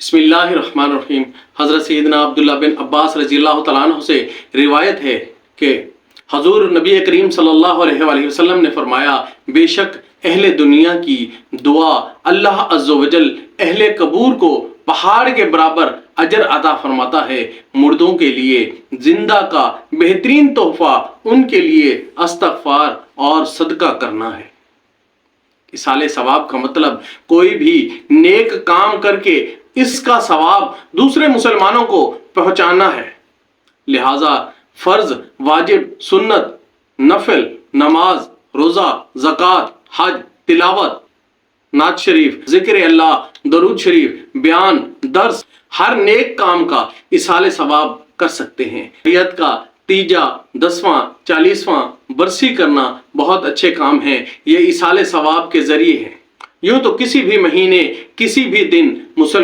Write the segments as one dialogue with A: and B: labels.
A: بسم اللہ الرحمن الرحیم۔ حضرت سیدنا عبداللہ بن عباس رضی اللہ تعالیٰ عنہ سے روایت ہے کہ حضور نبی کریم صلی اللہ علیہ وآلہ وسلم نے فرمایا، بے شک اہل دنیا کی دعا اللہ عز و جل اہل قبور کو پہاڑ کے برابر اجر عطا فرماتا ہے۔ مردوں کے لیے زندہ کا بہترین تحفہ ان کے لیے استغفار اور صدقہ کرنا ہے۔ اصالِ ثواب کا مطلب کوئی بھی نیک کام کر کے اس کا ثواب دوسرے مسلمانوں کو پہنچانا ہے۔ لہٰذا فرض، واجب، سنت، نفل، نماز، روزہ، زکوٰۃ، حج، تلاوت، نعت شریف، ذکر اللہ، درود شریف، بیان، درس، ہر نیک کام کا اصالِ ثواب کر سکتے ہیں۔ شریعت کا تیجا، 10واں، 40واں برسی کرنا بہت اچھے کام ہیں، یہ اصالِ ثواب کے ذریعے ہیں۔ یوں تو کسی بھی مہینے، کسی بھی دن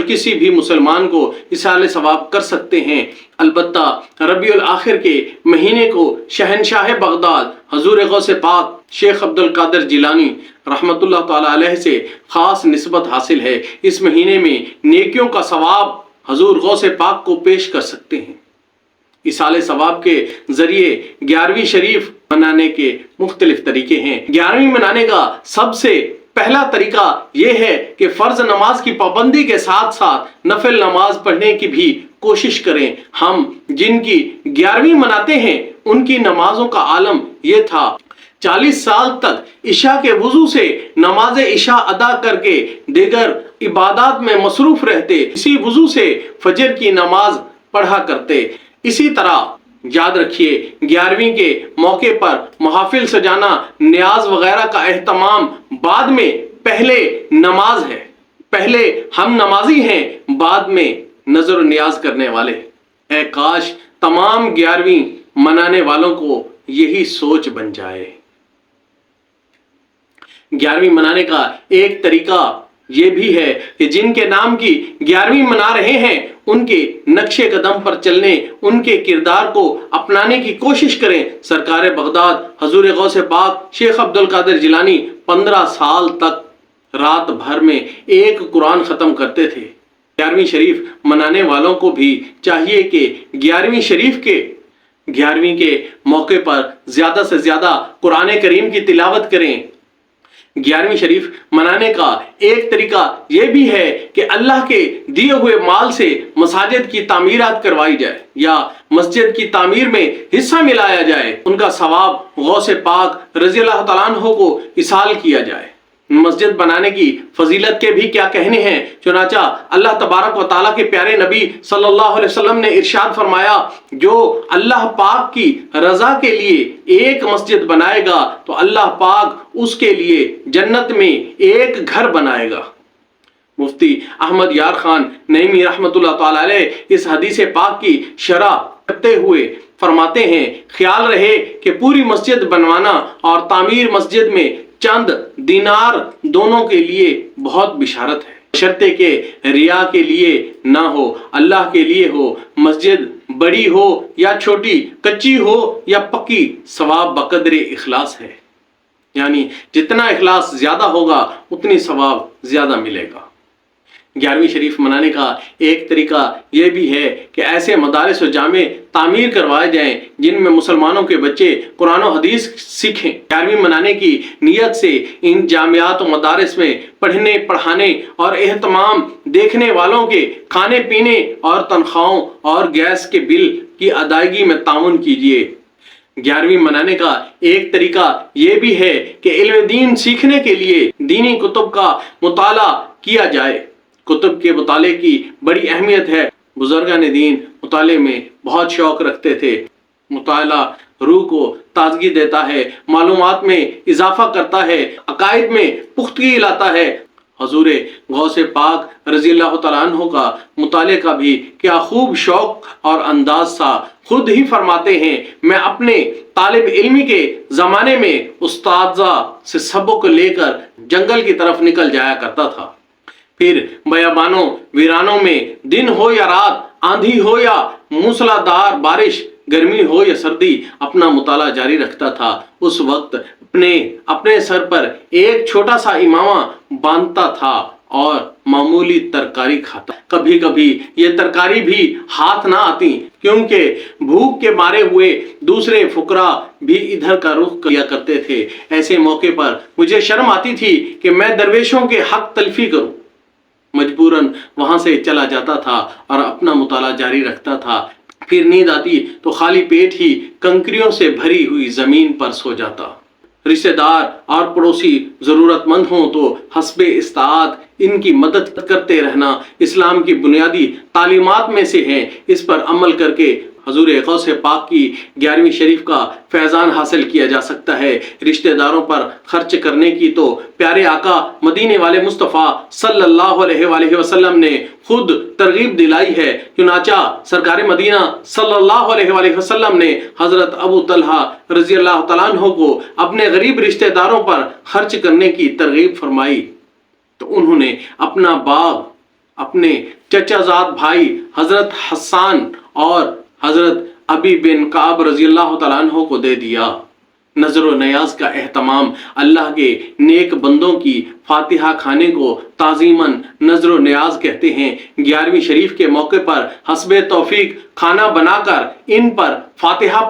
A: کسی بھی مسلمان کو اصالِ ثواب کر سکتے ہیں، البتہ ربیع الآخر کے مہینے کو شہنشاہ بغداد حضور غوث پاک شیخ عبد القادر جیلانی رحمۃ اللہ تعالی علیہ سے خاص نسبت حاصل ہے۔ اس مہینے میں نیکیوں کا ثواب حضور غوث پاک کو پیش کر سکتے ہیں۔ اصالِ ثواب کے ذریعے 11ویں شریف منانے کے مختلف طریقے ہیں۔ 11ویں منانے کا سب سے پہلا طریقہ یہ ہے کہ فرض نماز کی پابندی کے ساتھ ساتھ نفل نماز پڑھنے کی بھی کوشش کریں۔ ہم جن کی 11ویں مناتے ہیں ان کی نمازوں کا عالم یہ تھا، 40 سال تک عشاء کے وضو سے نماز عشاء ادا کر کے دیگر عبادات میں مصروف رہتے، اسی وضو سے فجر کی نماز پڑھا کرتے۔ اسی طرح یاد رکھیے، 11ویں کے موقع پر محافل سجانا، نیاز وغیرہ کا اہتمام بعد میں، پہلے نماز ہے، پہلے ہم نمازی ہیں، بعد میں نظر و نیاز کرنے والے۔ اے کاش تمام 11ویں منانے والوں کو یہی سوچ بن جائے۔ 11ویں منانے کا ایک طریقہ یہ بھی ہے کہ جن کے نام کی 11ویں منا رہے ہیں ان کے نقش قدم پر چلنے، ان کے کردار کو اپنانے کی کوشش کریں۔ سرکار بغداد حضور غوث پاک شیخ عبد القادر جیلانی 15 سال تک رات بھر میں ایک قرآن ختم کرتے تھے۔ 11ویں شریف منانے والوں کو بھی چاہیے کہ 11ویں کے موقع پر زیادہ سے زیادہ قرآن کریم کی تلاوت کریں۔ 11ویں شریف منانے کا ایک طریقہ یہ بھی ہے کہ اللہ کے دیے ہوئے مال سے مساجد کی تعمیرات کروائی جائے یا مسجد کی تعمیر میں حصہ ملایا جائے، ان کا ثواب غوث پاک رضی اللہ تعالیٰ عنہ کو اصال کیا جائے۔ مسجد بنانے کی فضیلت کے بھی کیا کہنے ہیں، چنانچہ اللہ تبارک و تعالیٰ کے پیارے نبی صلی اللہ علیہ وسلم نے ارشاد فرمایا، جو اللہ پاک کی رضا کے لیے ایک مسجد بنائے گا تو اللہ پاک اس کے لیے جنت میں ایک گھر بنائے گا۔ مفتی احمد یار خان نعیمی رحمۃ اللہ تعالی علیہ اس حدیث پاک کی شرح کرتے ہوئے فرماتے ہیں، خیال رہے کہ پوری مسجد بنوانا اور تعمیر مسجد میں چند دینار دونوں کے لیے بہت بشارت ہے، بشرطے کہ ریا کے لیے نہ ہو، اللہ کے لیے ہو۔ مسجد بڑی ہو یا چھوٹی، کچی ہو یا پکی، ثواب بقدر اخلاص ہے، یعنی جتنا اخلاص زیادہ ہوگا اتنی ثواب زیادہ ملے گا۔ 11ویں شریف منانے کا ایک طریقہ یہ بھی ہے کہ ایسے مدارس و جامع تعمیر کروائے جائیں جن میں مسلمانوں کے بچے قرآن و حدیث سیکھیں۔ 11ویں منانے کی نیت سے ان جامعات و مدارس میں پڑھنے، پڑھانے اور اہتمام دیکھنے والوں کے کھانے پینے اور تنخواہوں اور گیس کے بل کی ادائیگی میں تعاون کیجیے۔ 11ویں منانے کا ایک طریقہ یہ بھی ہے کہ علم دین سیکھنے کے لیے دینی کتب کا مطالعہ کیا جائے۔ کتب کے مطالعے کی بڑی اہمیت ہے۔ بزرگان دین مطالعے میں بہت شوق رکھتے تھے۔ مطالعہ روح کو تازگی دیتا ہے، معلومات میں اضافہ کرتا ہے، عقائد میں پختگی لاتا ہے۔ حضور غوث پاک رضی اللہ تعالیٰ عنہ کا مطالعے کا بھی کیا خوب شوق اور انداز تھا۔ خود ہی فرماتے ہیں، میں اپنے طالب علمی کے زمانے میں استاذہ سے سبق لے کر جنگل کی طرف نکل جایا کرتا تھا، پھر بیابانوں ویرانوں میں دن ہو یا رات، آندھی ہو یا موسلا دھار بارش، گرمی ہو یا سردی، اپنا مطالعہ جاری رکھتا تھا۔ اس وقت اپنے سر پر ایک چھوٹا سا امامہ باندھتا تھا اور معمولی ترکاری کھاتا۔ کبھی کبھی یہ ترکاری بھی ہاتھ نہ آتی کیونکہ بھوک کے مارے ہوئے دوسرے فقراء بھی ادھر کا رخ کیا کرتے تھے۔ ایسے موقع پر مجھے شرم آتی تھی کہ میں درویشوں کے حق تلفی کروں۔ مجبوراً وہاں سے چلا جاتا تھا اور اپنا مطالعہ جاری رکھتا تھا۔ پھر نیند آتی تو خالی پیٹ ہی کنکریوں سے بھری ہوئی زمین پر سو جاتا۔ رشتہ دار اور پڑوسی ضرورت مند ہوں تو حسب استطاعت ان کی مدد کرتے رہنا اسلام کی بنیادی تعلیمات میں سے ہے۔ اس پر عمل کر کے حضور غوث پاک کی 11ویں شریف کا فیضان حاصل کیا جا سکتا ہے۔ رشتہ داروں پر خرچ کرنے کی تو پیارے آقا مدینے والے مصطفیٰ صلی اللہ علیہ وآلہ وسلم نے خود ترغیب دلائی ہے۔ چنانچہ سرکار مدینہ صلی اللہ علیہ وآلہ وسلم نے حضرت ابو طلحہ رضی اللہ تعالیٰ عنہ کو اپنے غریب رشتہ داروں پر خرچ کرنے کی ترغیب فرمائی تو انہوں نے اپنا باغ اپنے چچا زاد بھائی حضرت حسان اور حضرت ابی بن کعب رضی اللہ تعالیٰ عنہ کو دے دیا۔ نظر و نیاز کا اہتمام اللہ کے نیک بندوں کی فاتحہ کھانے کو تعظیماً نظر و نیاز کہتے ہیں۔ 11ویں شریف کے موقع پر حسب توفیق کھانا بنا کر ان پر فاتحہ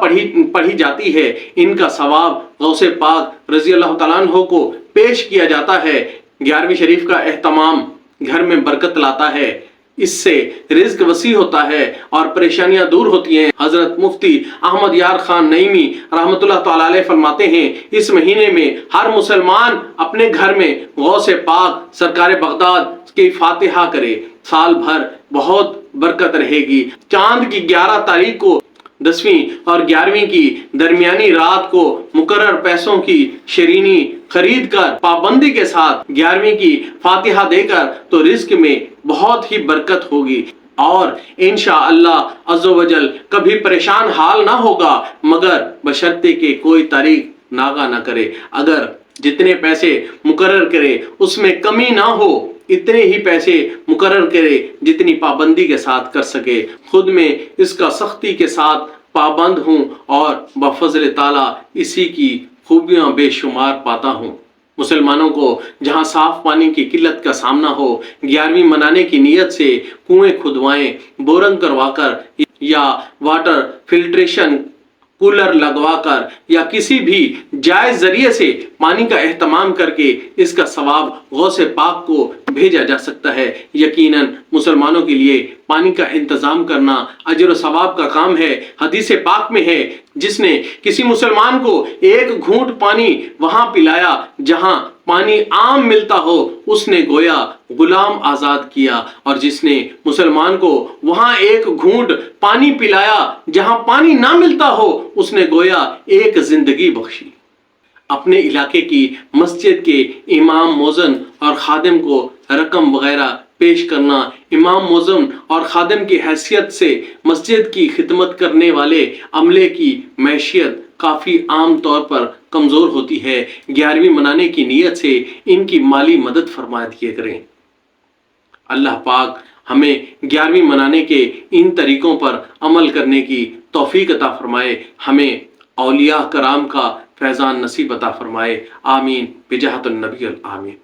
A: پڑھی جاتی ہے۔ ان کا ثواب غوث پاک رضی اللہ تعالیٰ عنہ کو پیش کیا جاتا ہے۔ 11ویں شریف کا اہتمام گھر میں برکت لاتا ہے، اس سے رزق وسیع ہوتا ہے اور پریشانیاں دور ہوتی ہیں۔ حضرت مفتی احمد یار خان نعیمی رحمۃ اللہ تعالیٰ علیہ فرماتے ہیں اس مہینے میں ہر مسلمان اپنے گھر میں غوث پاک سرکار بغداد کی فاتحہ کرے، سال بھر بہت برکت رہے گی۔ چاند کی 11 تاریخ کو 10ویں اور 11ویں کی درمیانی رات کو مقرر پیسوں کی شیرینی خرید کر پابندی کے ساتھ 11ویں کی فاتحہ دے کر تو رزق میں بہت ہی برکت ہوگی اور انشاءاللہ عز و جل کبھی پریشان حال نہ ہوگا، مگر بشرطے کہ کوئی تاریخ ناغہ نہ کرے۔ اگر جتنے پیسے مقرر کرے اس میں کمی نہ ہو، اتنے ہی پیسے مقرر کرے جتنی پابندی کے ساتھ کر سکے۔ خود میں اس کا سختی کے ساتھ پابند ہوں اور بفضل تعالیٰ اسی کی خوبیاں بے شمار پاتا ہوں۔ مسلمانوں کو جہاں صاف پانی کی قلت کا سامنا ہو، 11ویں منانے کی نیت سے کنویں کھدوائیں، بورنگ کروا کر یا واٹر فلٹریشن کولر لگوا کر یا کسی بھی جائز ذریعے سے پانی کا اہتمام کر کے اس کا ثواب غوث پاک کو بھیجا جا سکتا ہے۔ یقیناً مسلمانوں کے لیے پانی کا انتظام کرنا اجر و ثواب کا کام ہے۔ حدیث پاک میں ہے جس نے کسی مسلمان کو ایک گھونٹ پانی وہاں پلایا جہاں پانی عام ملتا ہو، اس نے گویا غلام آزاد کیا، اور جس نے مسلمان کو وہاں ایک گھونٹ پانی پلایا جہاں پانی نہ ملتا ہو، اس نے گویا ایک زندگی بخشی۔ اپنے علاقے کی مسجد کے امام مؤذن اور خادم کو رقم وغیرہ پیش کرنا، امام مؤذن اور خادم کی حیثیت سے مسجد کی خدمت کرنے والے عملے کی معیشت کافی عام طور پر کمزور ہوتی ہے۔ 11ویں منانے کی نیت سے ان کی مالی مدد فرما دیا کریں۔ اللہ پاک ہمیں 11ویں منانے کے ان طریقوں پر عمل کرنے کی توفیق عطا فرمائے، ہمیں اولیاء کرام کا فیضان نصیب عطا فرمائے۔ آمین بجاہت النبی الآمین۔